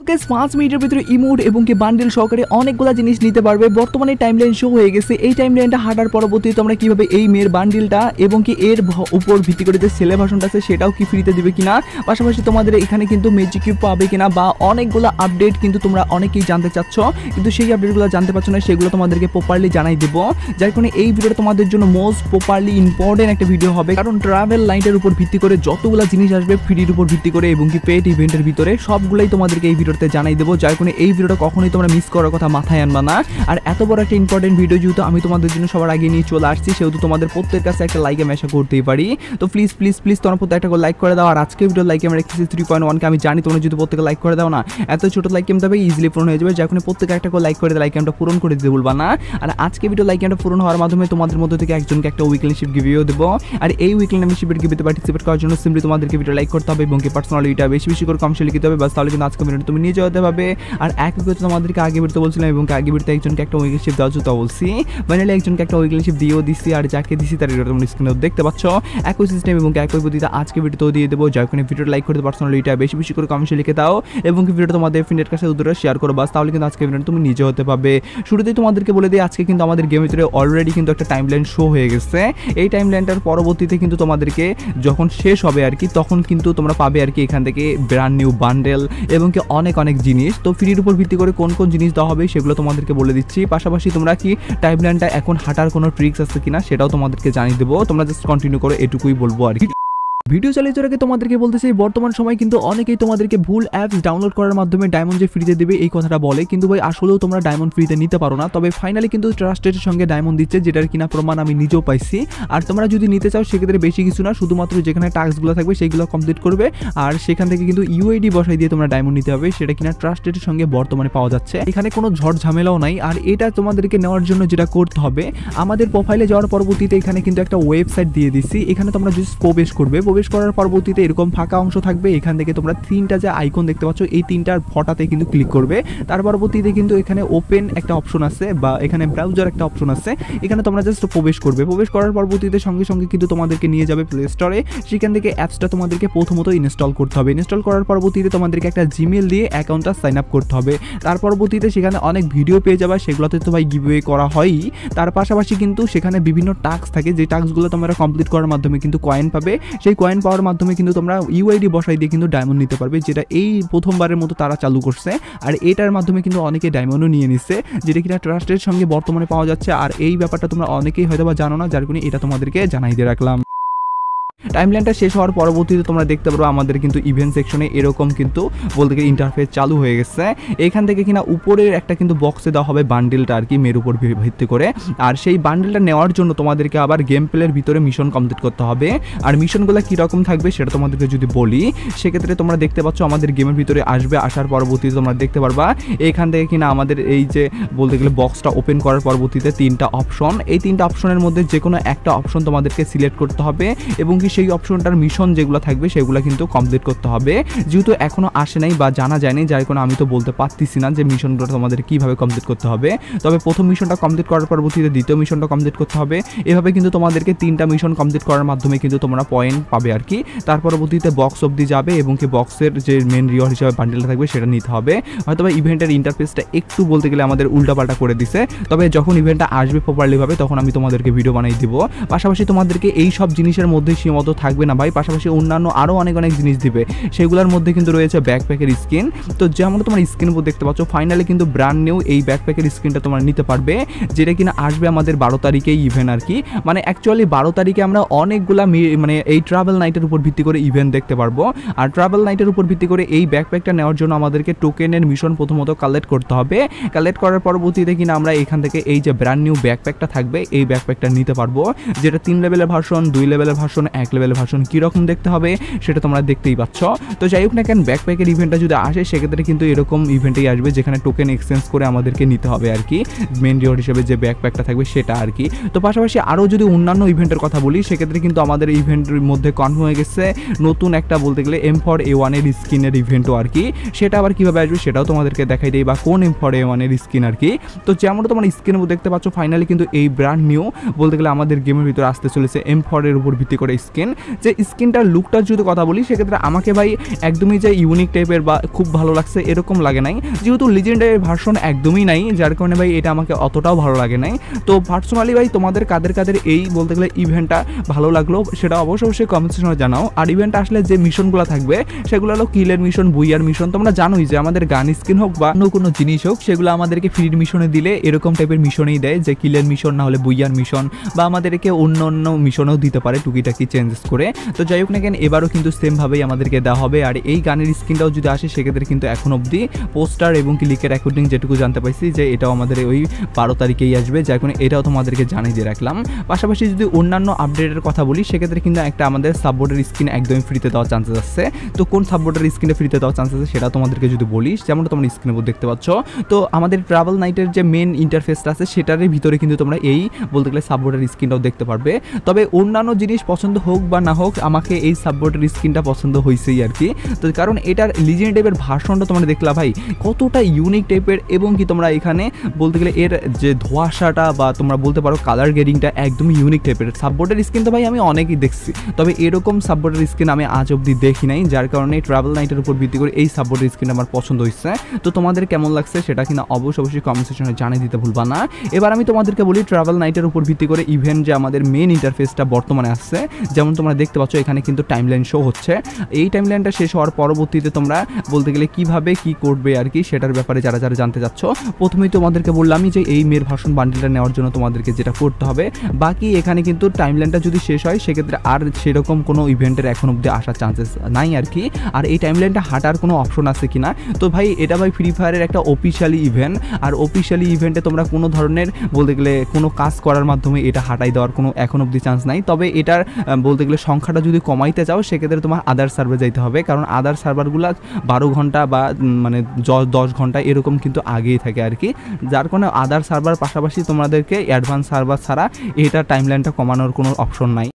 Guys 5 মিনিটের ভিতরে emote এবং কি বান্ডেল সহকারে অনেকগুলা জিনিস নিতে পারবে। বর্তমানে টাইমলাইন শো হয়ে গেছে। এই টাইমলাইনটা হাঁটার পরবর্তীতে তোমরা কিভাবে এই মেয়ের বান্ডেলটা এবং কি এর উপর ভিত্তি করে যে সেলে ভার্সনটা আছে সেটাও কি ফ্রিতে দিবে কিনা, পাশাপাশি তোমাদের এখানে কিন্তু ম্যাজিক কিউব পাবে কিনা বা অনেকগুলো আপডেট কিন্তু তোমরা অনেকেই জানতে চাচ্ছ, কিন্তু সেই আপডেটগুলো জানতে পারছো না, সেগুলো তোমাদেরকে প্রপারলি জানাই দেব। যার কারণে এই ভিডিওটা তোমাদের জন্য মোস্ট প্রপারলি ইম্পর্টেন্ট একটা ভিডিও হবে, কারণ ট্রাভেল লাইনের উপর ভিত্তি করে যতগুলো জিনিস আসবে ফ্রির উপর ভিত্তি করে এবং কি পেড ইভেন্টের ভিতরে সবগুলাই তোমাদেরকে এই ভিডিওতে জানাই দেবো। যার কারণে এই ভিডিওটা কখনোই তোমরা মিস করার কথা মাথায় আনবা না। আর এত বড় একটা ইম্পর্টেন্ট ভিডিও যেহেতু আমি তোমাদের জন্য সবার আগে নিয়ে চলে আসছি, সেহেতু তোমাদের প্রত্যেকের কাছে একটা লাইক আমি আশা করতেই পারি। তো প্লিজ প্লিজ প্লিজ তোমরা প্রত্যেক একটা করে লাইক করে দাও। আর আজকে ভিডিও লাইক আমরা রেখেছি 3.1 কে। আমি জানি তোমরা যদি প্রত্যেকে লাইক করে দাও না, এত ছোট লাইক কেমন হবে ইজিলি পূরণ হয়ে যাবে। যার কারণে প্রত্যেকে একটা করে লাইক করে লাইক আমরা পূরণ করে দিতে বলবা না। আর আজকে ভিডিও লাইক আমরা পূরণ হওয়ার মাধ্যমে তোমাদের মধ্যে থেকে একজনকে একটা উইকলি শিপ গিভিও দেবো। আর এই উইকলি মেম্বারশিপের গিভিতে পার্টিসিপেট করার জন্য সিম্পলি তোমাদেরকে ভিডিও লাইক করতে হবে এবং কি পার্সোনালি এটা বেশি বেশি করে কমেন্টে লিখতে হবে, বাস তাহলে কিন্তু আজকে ভিডিওটা তুমি নিয়ে যেতে পারবে। আর একই কথা তোমাদেরকে আগে ভিডিওতে বলছিলাম এবং আগে ভিডিওতে একজনকে একটা উইকলি শিপ দেওয়ার জন্য বলছি, ফাইনালি একজনকে একটা উইকলি শিপ দিয়েও দিছি। আর যাকে দিছি তার ভিডিও তোমরা স্ক্রিনে দেখতে পাচ্ছ, একই সিস্টেম এবং একই পদ্ধতিতে আজকে ভিডিওতেও দিয়ে দেবো। যার কারণে ভিডিওটা লাইক করতে পার্সোনালি এটা বেশি বেশি করে কমেন্টে লিখে দাও এবং কি ভিডিওটা তোমাদের ফ্রেন্ডের কাছে উদ্দেশ্যে শেয়ার করো, বাস তাহলে কিন্তু আজকে ভিডিওটা তুমি নিজে হতে পারবে। শুরুতেই তোমাদেরকে বলে দিই, আজকে কিন্তু আমাদের গেমের ভিতরে অলরেডি কিন্তু একটা টাইমলাইন শো হয়ে গেছে। এই টাইমলাইনটার পরবর্তীতে কিন্তু তোমাদেরকে যখন শেষ হবে আর কি, তখন কিন্তু তোমরা পাবে আর কি এখান থেকে ব্র্যান্ড নিউ বান্ডেল এবং কি অনেক অনেক জিনিস। তো ফ্রির উপর ভিত্তি করে কোন কোন জিনিস দেওয়া হবে সেগুলো তোমাদেরকে বলে দিচ্ছি। পাশাপাশি তোমরা কি টাইমলাইনটা এখন হাঁটার কোনো ট্রিক্স আছে কিনা সেটাও তোমাদেরকে জানিয়ে দেবো। তোমরা জাস্ট কন্টিনিউ করো, এটুকুই বলবো আর কি। ভিডিও চালিয়ে যাওয়ার আগে তোমাদেরকে বলতে চাই, বর্তমান সময় কিন্তু অনেকেই তোমাদেরকে ভুল অ্যাপস ডাউনলোড করার মাধ্যমে ডায়মন্ড যে ফ্রিতে দেবে এই কথাটা বলে, কিন্তু ভাই আসলেও তোমরা ডায়মন্ড ফ্রিতে নিতে পারো না। তবে ফাইনালি কিন্তু ট্রাস্টেডের সঙ্গে ডায়মন্ড দিচ্ছে, যেটার কিনা প্রমাণ আমি নিজেও পাইছি। আর তোমরা যদি নিতে চাও সেক্ষেত্রে বেশি কিছু না, শুধুমাত্র যেখানে টাস্কগুলো থাকবে সেইগুলো কমপ্লিট করবে আর সেখান থেকে কিন্তু ইউআইডি বসাই দিয়ে তোমরা ডায়মন্ড নিতে হবে, সেটা কিনা ট্রাস্টেডের সঙ্গে বর্তমানে পাওয়া যাচ্ছে। এখানে কোনো ঝড় ঝামেলাও নাই। আর এটা তোমাদেরকে নেওয়ার জন্য যেটা করতে হবে, আমাদের প্রোফাইলে যাওয়ার পরবর্তীতে এখানে কিন্তু একটা ওয়েবসাইট দিয়ে দিচ্ছি, এখানে তোমরা জাস্ট প্রবেশ করবে। প্রবেশ করার পরবর্তীতে এরকম ফাঁকা অংশ থাকবে, এখান থেকে তোমরা তিনটা যে আইকন দেখতে পাচ্ছ এই তিনটার ফটাতে কিন্তু ক্লিক করবে। তার পরবর্তীতে কিন্তু এখানে ওপেন একটা অপশন আছে বা এখানে ব্রাউজার একটা অপশন আছে, এখানে তোমরা জাস্ট প্রবেশ করবে। প্রবেশ করার পরবর্তীতে সঙ্গে সঙ্গে কিন্তু তোমাদেরকে নিয়ে যাবে প্লে স্টোরে, সেখান থেকে অ্যাপসটা তোমাদেরকে প্রথমত ইনস্টল করতে হবে। ইনস্টল করার পরবর্তীতে তোমাদেরকে একটা জিমেল দিয়ে অ্যাকাউন্টটা সাইন আপ করতে হবে। তার পরবর্তীতে সেখানে অনেক ভিডিও পেয়ে যাবে, সেগুলোতে তো ভাই গিভওয়ে করা হয়ই। তার পাশাপাশি কিন্তু সেখানে বিভিন্ন টাস্ক থাকে, যে টাস্কগুলো তোমরা কমপ্লিট করার মাধ্যমে কিন্তু কয়েন পাবে। সেই কয়েন পাওয়ার মাধ্যমে কিন্তু তোমরা ইউআইডি বসাই দিয়ে কিন্তু ডায়মন্ড নিতে পারবে, যেটা এই প্রথমবারের মতো তারা চালু করছে। আর এটার মাধ্যমে কিন্তু অনেকে ডায়মন্ডও নিয়ে নিচ্ছে, যেটা কিনা ট্রাস্টের সঙ্গে বর্তমানে পাওয়া যাচ্ছে। আর এই ব্যাপারটা তোমরা অনেকেই হয়তো বা জানো না, যার কারণে এটা তোমাদেরকে জানাই দিয়ে রাখলাম। টাইমলাইনটা শেষ হওয়ার পরবর্তীতে তোমরা দেখতে পারো আমাদের কিন্তু ইভেন্ট সেকশনে এরকম কিন্তু বলতে গেলে ইন্টারফেস চালু হয়ে গেছে। এখান থেকে কিনা উপরের একটা কিন্তু বক্সে দেওয়া হবে বান্ডেলটা আর কি মের উপর ভিত্তি করে। আর সেই বান্ডেলটা নেওয়ার জন্য তোমাদেরকে আবার গেম প্লের ভিতরে মিশন কমপ্লিট করতে হবে। আর মিশনগুলো কীরকম থাকবে সেটা তোমাদেরকে যদি বলি, সেক্ষেত্রে তোমরা দেখতে পাচ্ছ আমাদের গেমের ভিতরে আসবে, আসার পরবর্তীতে তোমরা দেখতে পারবা এখান থেকে কিনা আমাদের এই যে বলতে গেলে বক্সটা ওপেন করার পরবর্তীতে তিনটা অপশন, এই তিনটা অপশনের মধ্যে যে কোনো একটা অপশন তোমাদেরকে সিলেক্ট করতে হবে এবং সেই অপশনটার মিশন যেগুলো থাকবে সেগুলো কিন্তু কমপ্লিট করতে হবে। যেহেতু এখনো আসে নাই বা জানা যায়নি, যার কারণে আমি তো বলতে পারতেছি না যে মিশনগুলো তোমাদের কিভাবে কমপ্লিট করতে হবে। তবে প্রথম মিশনটা কমপ্লিট করার পরবর্তীতে দ্বিতীয় মিশনটা কমপ্লিট করতে হবে। এভাবে কিন্তু তোমাদেরকে তিনটা মিশন কমপ্লিট করার মাধ্যমে কিন্তু তোমরা পয়েন্ট পাবে আর কি। তার পরবর্তীতে বক্স অবধি যাবে এবং কি বক্সের যে মেন রিওয়ার্ড হিসেবে বান্ডেলটা থাকবে সেটা নিতে হবে। হয়তো বা ইভেন্টের ইন্টারফেসটা একটু বলতে গেলে আমাদের উল্টাপাল্টা করে দিছে, তবে যখন ইভেন্টটা আসবে প্রপারলিভাবে তখন আমি তোমাদেরকে ভিডিও বানাই দিব। পাশাপাশি তোমাদেরকে এই সব জিনিসের মধ্যে সীমাবদ্ধ থাকবে না ভাই, পাশাপাশি অন্যান্য আরও অনেক অনেক জিনিস দিবে, সেগুলোর মধ্যে কিন্তু রয়েছে ব্যাকপ্যাকের স্কিন। তো যেমন তোমার স্ক্রিন উপর দেখতে পাচ্ছ ফাইনালি কিন্তু ব্র্যান্ড নিউ এই ব্যাকপ্যাকের স্কিনটা তোমরা নিতে পারবে, যেটা কিনা আসবে আমাদের 12 তারিখেই ইভেন্ট আর কি। মানে অ্যাকচুয়ালি 12 তারিখে আমরা অনেকগুলা মানে এই ট্রাভেল নাইটের উপর ভিত্তি করে ইভেন্ট দেখতে পারবো। আর ট্রাভেল নাইটের উপর ভিত্তি করে এই ব্যাকপ্যাকটা নেওয়ার জন্য আমাদেরকে টোকেনের মিশন প্রথমত কালেক্ট করতে হবে। কালেক্ট করার পরবর্তীতে কিনা আমরা এখান থেকে এই যে ব্র্যান্ড নিউ ব্যাকপ্যাকটা থাকবে এই ব্যাকপ্যাকটা নিতে পারবো, যেটা 3 লেভেলের ভার্সন, 2 লেভেলের ভার্সন, 1 লেভেলের ভার্সন কীরকম দেখতে হবে সেটা তোমরা দেখতেই পাচ্ছ। তো যাই হোক না কেন, ব্যাকপ্যাকের ইভেন্টটা যদি আসে সেক্ষেত্রে কিন্তু এরকম ইভেন্টেই আসবে, যেখানে টোকেন এক্সচেঞ্জ করে আমাদেরকে নিতে হবে আর কি মেন রিওয়ার্ড হিসেবে যে ব্যাকপ্যাকটা থাকবে সেটা আর কি। তো পাশাপাশি আরও যদি অন্যান্য ইভেন্টের কথা বলি, সেক্ষেত্রে কিন্তু আমাদের ইভেন্টের মধ্যে কনফার্ম হয়ে গেছে নতুন একটা বলতে গেলে M4A1 এর স্কিনের ইভেন্টও আর কি। সেটা আবার কীভাবে আসবে সেটাও তোমাদেরকে দেখাই দেই, বা কোন M4A1 এর স্কিন আর কি। তো যেমন তোমার স্কিনের উপর দেখতে পাচ্ছ ফাইনালি কিন্তু এই ব্র্যান্ড নিউ বলতে গেলে আমাদের গেমের ভিতরে আসতে চলেছে M4 এর উপর ভিত্তি করে স্কিন। স্কিন, যে স্কিনটার লুকটার যদি কথা বলি সেক্ষেত্রে আমাকে ভাই একদমই যে ইউনিক টাইপের বা খুব ভালো লাগছে এরকম লাগে নাই, যেহেতু লিজেন্ডারি ভার্সন একদমই নাই, যার কারণে ভাই এটা আমাকে অতটাও ভালো লাগে নাই। তো পার্সোনালি ভাই তোমাদের কাদের কাদের এই বলতে গেলে ইভেন্টটা ভালো লাগলো সেটা অবশ্যই কমেন্ট সেকশনে জানাও। আর ইভেন্ট আসলে যে মিশনগুলো থাকবে সেগুলো হলো কিলের মিশন, বুইয়ার মিশন। তোমরা জানোই যে আমাদের গান স্কিন হোক বা অন্য কোনো জিনিস হোক সেগুলো আমাদেরকে ফ্রি মিশনে দিলে এরকম টাইপের মিশনেই দেয়, যে কিলের মিশন না হলে বুইয়ার মিশন, বা আমাদেরকে অন্য অন্য মিশনও দিতে পারে টুকিটাকি চেঞ্জেস করে। তো যাই হোক না কেন এবারও কিন্তু সেমভাবেই আমাদেরকে দেওয়া হবে। আর এই গানের স্কিনটাও যদি আসে সেক্ষেত্রে কিন্তু এখন অবধি পোস্টার এবং কি লিকের অ্যাকর্ডিং যেটুকু জানতে পারছি যে এটাও আমাদের ওই 12 তারিখেই আসবে, যার কারণে এটাও তোমাদেরকে জানিয়ে দিয়ে রাখলাম। পাশাপাশি যদি অন্যান্য আপডেটের কথা বলি সেক্ষেত্রে কিন্তু একটা আমাদের সাববোর্ডের স্কিন একদমই ফ্রিতে দেওয়ার চান্সেস আছে। তো কোন সাববোর্ডের স্কিনে ফ্রিতে দেওয়ার চান্সেস আছে সেটা তোমাদেরকে যদি বলিস, যেমন তোমরা স্ক্রিনের উপর দেখতে পাচ্ছ, তো আমাদের ট্রাভেল নাইটের যে মেন ইন্টারফেসটা আছে সেটার ভিতরে কিন্তু তোমরা এই বলতে গেলে সাববোর্ডের স্কিনটাও দেখতে পারবে। তবে অন্যান্য জিনিস পছন্দ হোক বা না হোক আমাকে এই সাববোর্ডের স্কিনটা পছন্দ হয়েছেই আর কি। তো কারণ এটার লিজেন্ড টাইপের ভার্সনটা তোমরা দেখলা ভাই কতটা ইউনিক টাইপের, এবং কি তোমরা এখানে বলতে গেলে এর যে ধোঁয়াশাটা বা তোমরা বলতে পারো কালার গ্রেডিংটা একদমই ইউনিক টাইপের। সাববোর্ডের স্কিন তো ভাই আমি অনেকই দেখছি, তবে এরকম সাববোর্ডের স্কিন আমি আজ অবধি দেখি নাই, যার কারণে ট্রাভেল নাইটের উপর ভিত্তি করে এই সাববোর্ডের স্কিন আমার পছন্দ হয়েছে। তো তোমাদের কেমন লাগছে সেটা কিনা অবশ্যই কমেন্ট সেকশনে জানিয়ে দিতে ভুলবা না। এবার আমি তোমাদেরকে বলি ট্রাভেল নাইটের উপর ভিত্তি করে ইভেন্ট যে আমাদের মেন ইন্টারফেসটা বর্তমানে আসছে, যেমন তোমরা দেখতে পাচ্ছ এখানে কিন্তু টাইমলাইন শো হচ্ছে। এই টাইমলাইনটা শেষ হওয়ার পরবর্তীতে তোমরা বলতে গেলে কিভাবে কি করবে আর কি সেটার ব্যাপারে যারা যারা জানতে চাচ্ছ, প্রথমেই তোমাদেরকে বললামই যে এই মেয়ের ভার্সন বান্ডিলটা নেওয়ার জন্য তোমাদেরকে যেটা করতে হবে, বাকি এখানে কিন্তু টাইমলাইনটা যদি শেষ হয় সেক্ষেত্রে আর সেরকম কোনো ইভেন্টের এখন অবধি আসার চান্সেস নাই আর কি। আর এই টাইমলাইনটা হাঁটার কোনো অপশন আছে কিনা, তো ভাই এটা ভাই ফ্রি ফায়ারের একটা অফিশিয়ালি ইভেন্ট, আর অফিশিয়ালি ইভেন্টে তোমরা কোনো ধরনের বলতে গেলে কোনো কাজ করার মাধ্যমে এটা হাঁটাই দেওয়ার কোনো এখন অবধি চান্স নাই। তবে এটার বলতে গেলে সংখ্যাটা যদি কমাইতে চাও সেক্ষেত্রে তোমার আদার সার্ভার যাইতে হবে, কারণ আদার সার্ভারগুলো 12 ঘন্টা বা মানে 10 ঘন্টা এরকম কিন্তু আগেই থাকে আর কি, যার কারণে আদার সার্ভার পাশাপাশি তোমাদেরকে অ্যাডভান্স সার্ভার ছাড়া এটা টাইমলাইনটা কমানোর কোনো অপশন নাই।